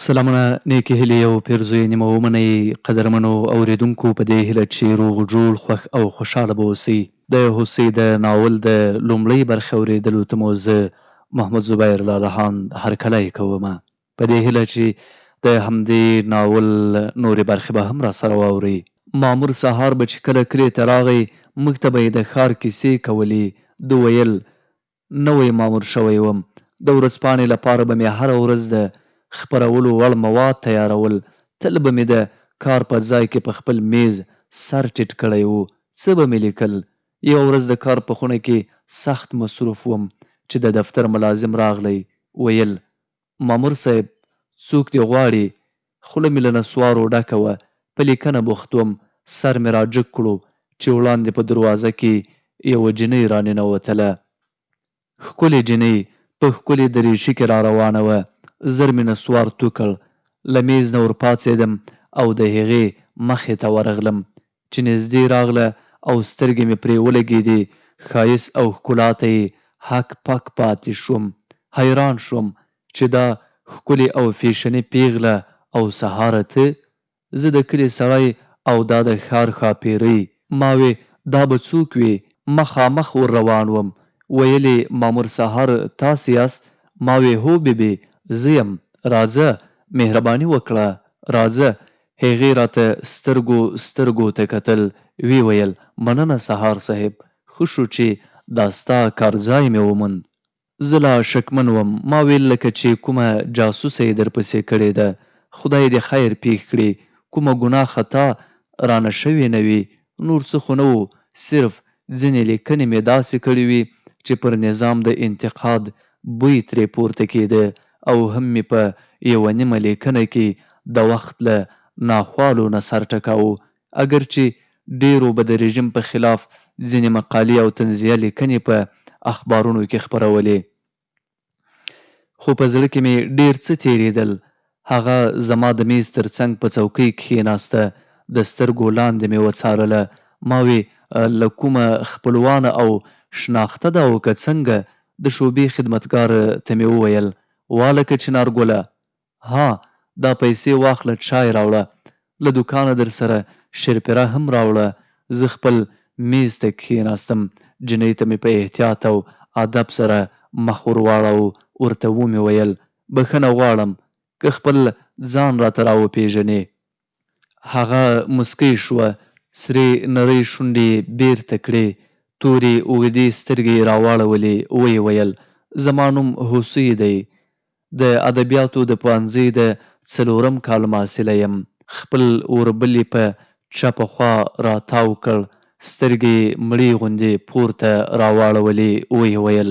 سلامونه نیکې هیلې او پیرزوینې مو ومنئ قدرمنو اورېدونکو په دې هیله چې روغ جوړ خوښ او خوشحاله به اوسئ. د هوسۍ د ناول د لومړۍ برخې اورېدلو ته مو زه محمد زبیر لالهان هرکلی کومه په دې هیله چې د همدې ناول نورې برخې به هم راسره واورئ. مامور سهار به چې کله کلي ته راغی موږ ته به یې د ښار کیسې کولې. ده ویل نوی مامور شوی وم، د ورځپاڼې لپاره به مې هره ورځ د خپرولو وړ مواد تیارول. تل به مې د کار په ځای کې په خپل میز سر ټیټ کړی و. څه به مې لیکل؟ یوه ورځ د کار په خونه کې سخت مصروف وم چې د دفتر ملازم راغلی. ویل مامور صاحب څوک دې غواړي؟ خوله مې له نسوارو ډکه وه. په لیکنه بوخت وم. سر مې راجګ کړو چې وړاندې په دروازه کې یوه جینۍ راننوتله. ښکلې جینۍ په ښکلې دریشي کې را روانه وه. زر مې نسوار تو کړ. له میز نه ورپاڅېدم او د هغې مخې ته ورغلم چې نږدې راغله او سترګې مې پرې ولګېدې. ښایست او ښکلا ته یې هک پک پاتې شوم. حیران شوم چې دا ښکلې او فیشني پیغله او سهاره ته؟ زه د کلي سړی او دا د ښار ښاپېرۍ. ما وې دا به څوک وي؟ مخامخ ور روان وم. ویلې مامور سهار تاسې یاست؟ ما وې هو بیبي زه یم، راځه مهرباني وکړه راځه. هغې راته سترګو ته کتل. وی ویل مننه سهار صاحب، ښه شو چې دا ستا کارځای مې وموند. زه لا شکمن وم. ما ویل لکه چې کومه جاسوسه یې درپسې کړې ده. خدای دې خیر پېښ کړي. کومه ګناه خطا رانه شوې نه وي. نور څه خو نه وو، صرف ځینې لیکنې مې داسې کړې وې چې پر نظام د انتقاد بوی ترې پورته کېده او هم مې په یوه نیمه لیکنه کې د وخت له ناخوالو نه سر ټکاوه. اگر چې ډېرو به د رژیم په خلاف ځینې مقالې او تنزیه لیکنې په اخبارونو کې خپرولې، خو په زړه کې مې ډېر څه تېرېدل. هغه زما د میز تر څنګ په څوکۍ کښېناسته. د سترګو لاندې مې وڅارله. ما وې له کومه خپلوانه او شناخته ده او که څنګه؟ د شعبې خدمتګار ته مې وویل والکه چنارګله، ها دا پیسې واخله چای راوړه، له دوکانه در سره شیرپیره هم راوړه. زه خپل میز ته کښېناستم. جینۍ ته مې په احتیاط او ادب سره مخ ور واړاوه. ورته ومې ویل بښنه غواړم که خپل ځان راته راوپېژنې. هغه مسکۍ شوه. سرې نرۍ شونډې بیرته کړې. تورې اوږدې سترګې یې راواړولې. ویې ویل زما نوم هوسۍ دی. د ادبیاتو د پوهنځي د 4م کال محصله یم. خپل اوربل یې په چپه خوا راتاو کړ. سترګې مړې غوندې پورته راواړولې. ویې ویل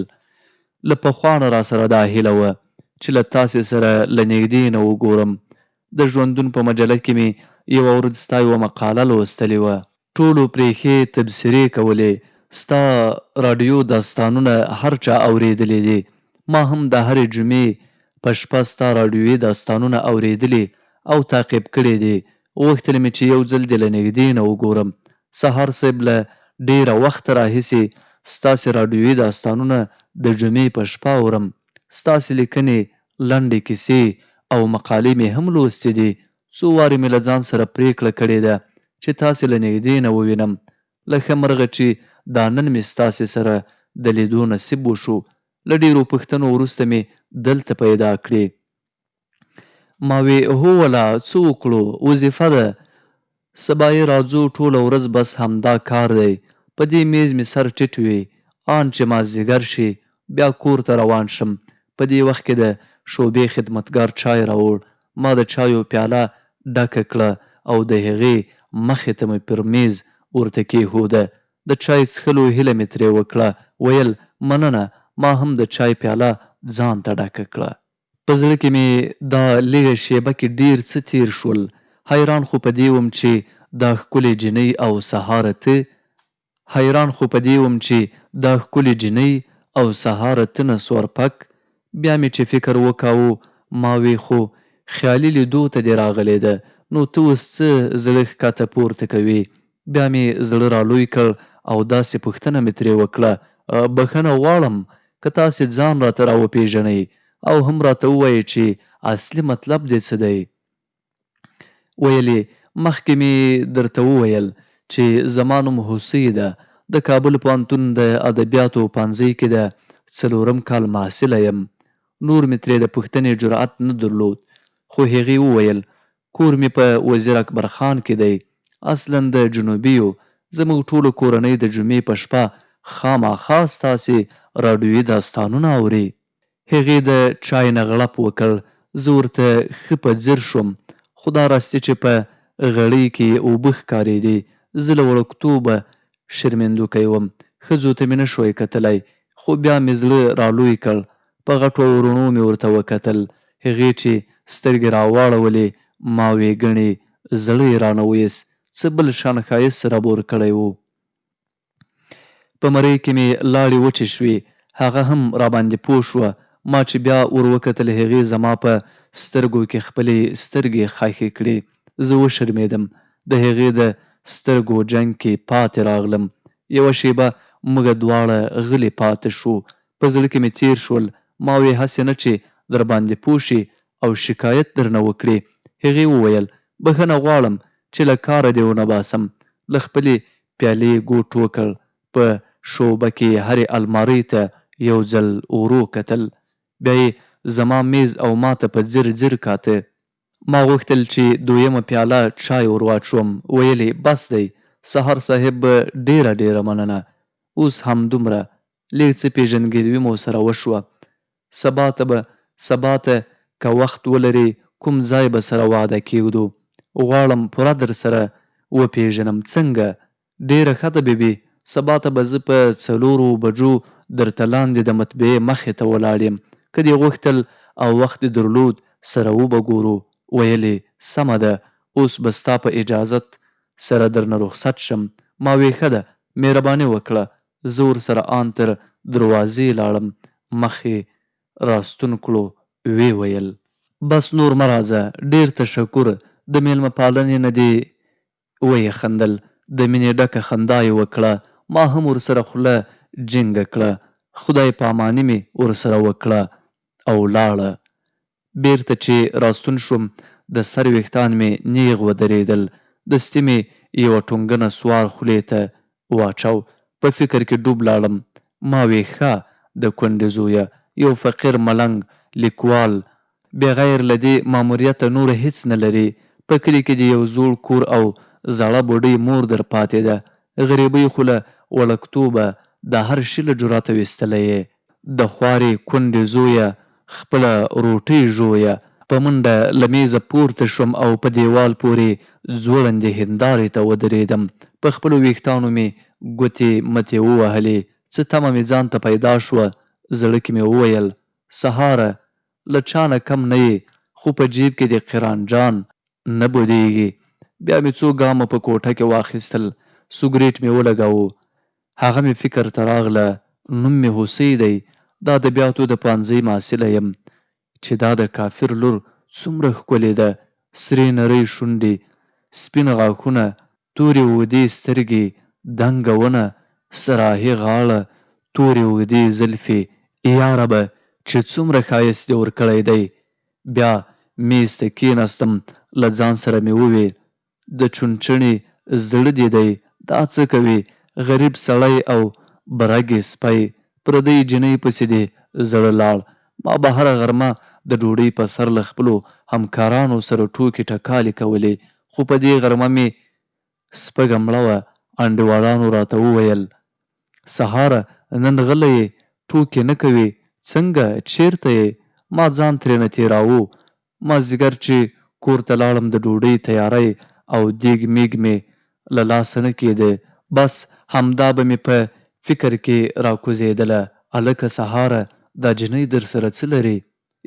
له پخوا نه راسره دا هیله وه چې له تاسې سره له نږدې نه وګورم. د ژوندون په مجله کې مې یوه ورځ ستا یوه مقاله لوستلې وه. ټولو پرې ښې تبصرې کولې. ستا راډیو داستانونه هر چا اورېدلي دي. ما هم د هرې جمعې په شپه ستا راډیویي داستانونه اورېدلي او تعقیب کړي دي. غوښتل مې چې یو ځل دې له نږدې نه وګورم. سهار صاحب له ډېره وخته راهیسې ستاسې راډیویي داستانونه د جمعې په شپه اورم. ستاسې لیکنې لنډې کیسې او مقالې مې هم لوستې دي. څو وارې مې له ځان سره پرېکړه کړې ده چې تاسې له نږدې نه ووینم. له ښه مرغه چې دا نن مې ستاسې سره د لیدو نصیب وشو. له ډېرو پوښتنو وروسته مې دلته پیدا کړې. ما وې هو ولا څه وکړو، وظیفه ده. سبا یې راځو، ټوله ورځ بس همدا کار دی. په دې میز مې سر ټیټ وي. آن چې مازدیګر شي بیا کور ته روان شم. په دې وخت کې د شعبې خدمتګار چای راوړ. ما د چایو پیاله ډکه کړه او د هغې مخې ته مې پر میز ورته کېښوده. د چای څښلو هیله مې ترې وکړه. ویل مننه. ما هم د چای پیاله ځان ته ډکه کړه. په زړه کې مې دا لږه شیبه کې ډېر څه تېر شول. حیران خو په دې وم چې دا ښکلې جینۍ او سهاره ته نسوارپک. بیا مې چې فکر وکاوه ما وې خو خیالي لیدو ته دې راغلې ده، نو ته اوس څه زړه ښکته پورته کوې؟ بیا مې زړه رالوی کړ او داسې پوښتنه مې ترې وکړه بښنه غواړم که تاسې ځان راته راوپېژنئ او هم راته ووایئ چې اصلي مطلب دې څه دی؟ ویلې مخکې مې درته وویل چې زما نوم هوسۍ ده، د کابل پوهنتون د ادبیاتو پوهنځي کې د 4م کال محصله یم. نور مې ترې د پوښتنې جرأت نه درلود، خو هغې وویل کور مې په وزیر اکبر خان کې دی، اصلا د جنوبي یو. زموږ ټولو کورنۍ د جمعې په شپه خامخا ستاسې راډیويي داستانونه اوري. هغې د چای نه غړپ وکړ. زه ورته ښه په ځیر شوم، خو دا راستي چې په غړۍ کې اوبه ښکارېدې. زه له وړکتوبه شرمېندوکی وم، ښځو ته مې نه شوی کتلی، خو بیا مې زړه رالوی کړ. په غټو او رڼو مې ورته وکتل. هغې چې سترګې راواړولې ما وې ګڼې زړه یې رانه ویست، څه بل شان ښایست رابور کړی و. په مرۍ کې مې لاړې وچې شوې، هغه هم راباندې پوه شوه. ما چې بیا ور وکتل هغې زما په سترګو کې خپلې سترګې خښې کړې. زه وشرمېدم، د هغې د سترګو جنګ کې پاتې راغلم. یوه شېبه موږ دواړه غلي پاتې شو. په زړه کې مې تېر شول. ما وې هسې نه چې در باندې پوه شي او شکایت درنه وکړي. هغې وویل بښنه غواړم چې له کاره دې ونه باسم. له خپلې پیالې ګوټ وکړ. په شوبه کې هرې المارۍ ته یو ځل ورو کتل، بیا یې زما میز او ما ته په ځیر ځیر کاته. ما غوښتل چې 2مه پیاله چای ور واچوم. ویلې بس دی، سهار صاحب ډېره مننه، اوس همدومره. لږ څه پیژندګلوي مو سره وشوه. سبا ته که وخت ولرې کوم ځای به سره وعده کېږدو. غواړم پوره در سره وپېژنم. څنګه؟ ډېره ښه ده بیبي. سبا ته به زه په 4 بجو درته لاندې د مطبعې مخې ته ولاړ یم. که دې غوښتل او وخت دې درلود سره وبه ګورو. ویلې سمه ده، اوس به ستا په اجازت سره درنه رخصت شم. ما وې ښه ده، مهرباني وکړه. زه ورسره ان تر دروازې لاړم. مخې راستون کړو. ویې ویل بس نور مه راځه، ډېر تشکر. د میلمه پالنې نه دې ویې خندل. د مینې ډکه خندا یې وکړه. ما هم ورسره خوله جینګه کړه. خدای پاماني مې ورسره وکړه او لاړه. بیرته چې راستون شوم د سر ویښتان مې نیغ ودرېدل. دستي مې یوه ټونګنه سوار خولې ته واچاو. په فکر کې ډوب لاړم. ما وې ښه د کونډې زویه، یو فقیر ملنګ لیکوال بغیر له دې ماموریته نور هیڅ نه لري. په کلي کې د یو زوړ کور او زړه بوډۍ مور در پاتې ده. غریبۍ خو له وړکتوبه د هر شي له جرأته ویستلی یې. د خوارې کونډې زویه، خپله روټۍ ژویه. په منډه له میزه پورته شوم او په دیوال پورې ځوړندې هندارې ته ودرېدم. په خپلو ویښتانو مې ګوتې متې ووهلې. څه تمه مې ځان ته پیدا شوه. زړه کې مې وویل سهاره له چا نه کم نه یې، خو په جیب کې د قران نه بودیږي. بیا مې څو ګامه په کوټه کې واخیستل. سګرېټ مې ولګاوه. هغه مې فکر ته راغله نوم مې هوسۍ دی، د ادبیاتو د پوهنځي محصله یم. چې دا د کافر لور څومره ښکلې ده. سرې نرۍ شونډې، سپین غاښونه، تورې اوږدې سترګې، دنګه ونه، صراحي غاړه، تورې اوږدې زلفې. یا ربه چې څومره ښایست دې ورکړی دی. بیا میز ته کېناستم. له ځان سره مې وویل د چونچڼې زړه دې دی، دا څه کوي؟ غریب سړی او برګې سپی، پردۍ جنۍ پسې دې زړه لاړ. ما به هره غرمه د ډوډۍ په سر له خپلو همکارانو سره ټوکې ټکالې کولې، خو په دې غرمه مې سپږه مړه وه. انډیوالانو راته وویل سهاره نن غلی یې، ټوکې نه کوې، څنګه چیرته یې؟ ما ځان ترېنه تېراوه. مازدیګر چې کور ته لاړم د ډوډۍ تیاری او دیګ میګ مې له لاسه نه کېده. بس همدا به مې په فکر کې راکوزېدله. هلکه سهاره دا جنۍ در سره څه لري؟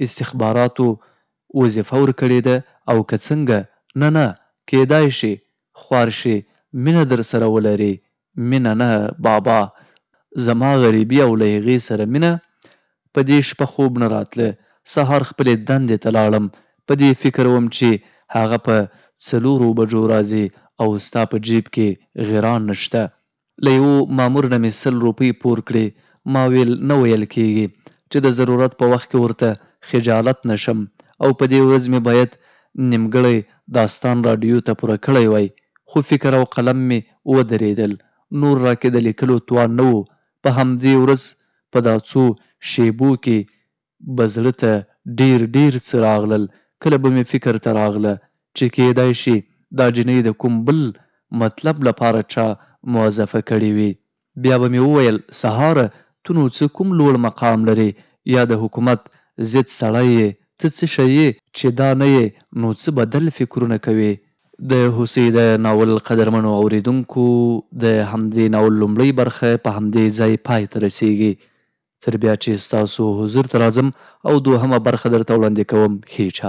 استخباراتو وظیفه ورکړې ده او که څنګه؟ نه کېدای شي خوار شي مینه در سره ولري. مینه نه بابا، زما غریبي او له هغې سره مینه. په دې شپه خوب نه راتله. سهار خپلې دندې ته لاړم. په دې فکر وم چې هغه په 4 بجو راځي او ستا په جیب کې غیران نشته. له یوه مامور نه مې 100 روپۍ پور کړې. ما ویل نه ویل کېږي چې د ضرورت په وخت کې ورته خجالت نشم او په دې ورځ مې باید نیمګړی داستان راډیو ته پوره کړی وای، خو فکر او قلم مې ودرېدل. نور راکې د لیکلو توان نه و. په همدې ورځ په دا څو شېبو کې به زړه ته ډېر څه راغلل. کله به مې فکر ته راغله چې کېدای شي دا جینۍ د کوم بل مطلب لپاره چا موظفه کړې وي. بیا به مې وویل سهاره تو نو څه کوم لوړ مقام لرې یا د حکومت ضد سړی یې، ته څه شی یې چې دا نه یې نو څه بدل فکرونه کوې. د هوسۍ د ناول قدرمنو اوریدونکو د همدې ناول لومړۍ برخه په همدې ځای پای ته رسیږي. تر بیا چې ستاسو حضور ته راځم او دوهمه برخه درته وړاندې کوم، ښې چارې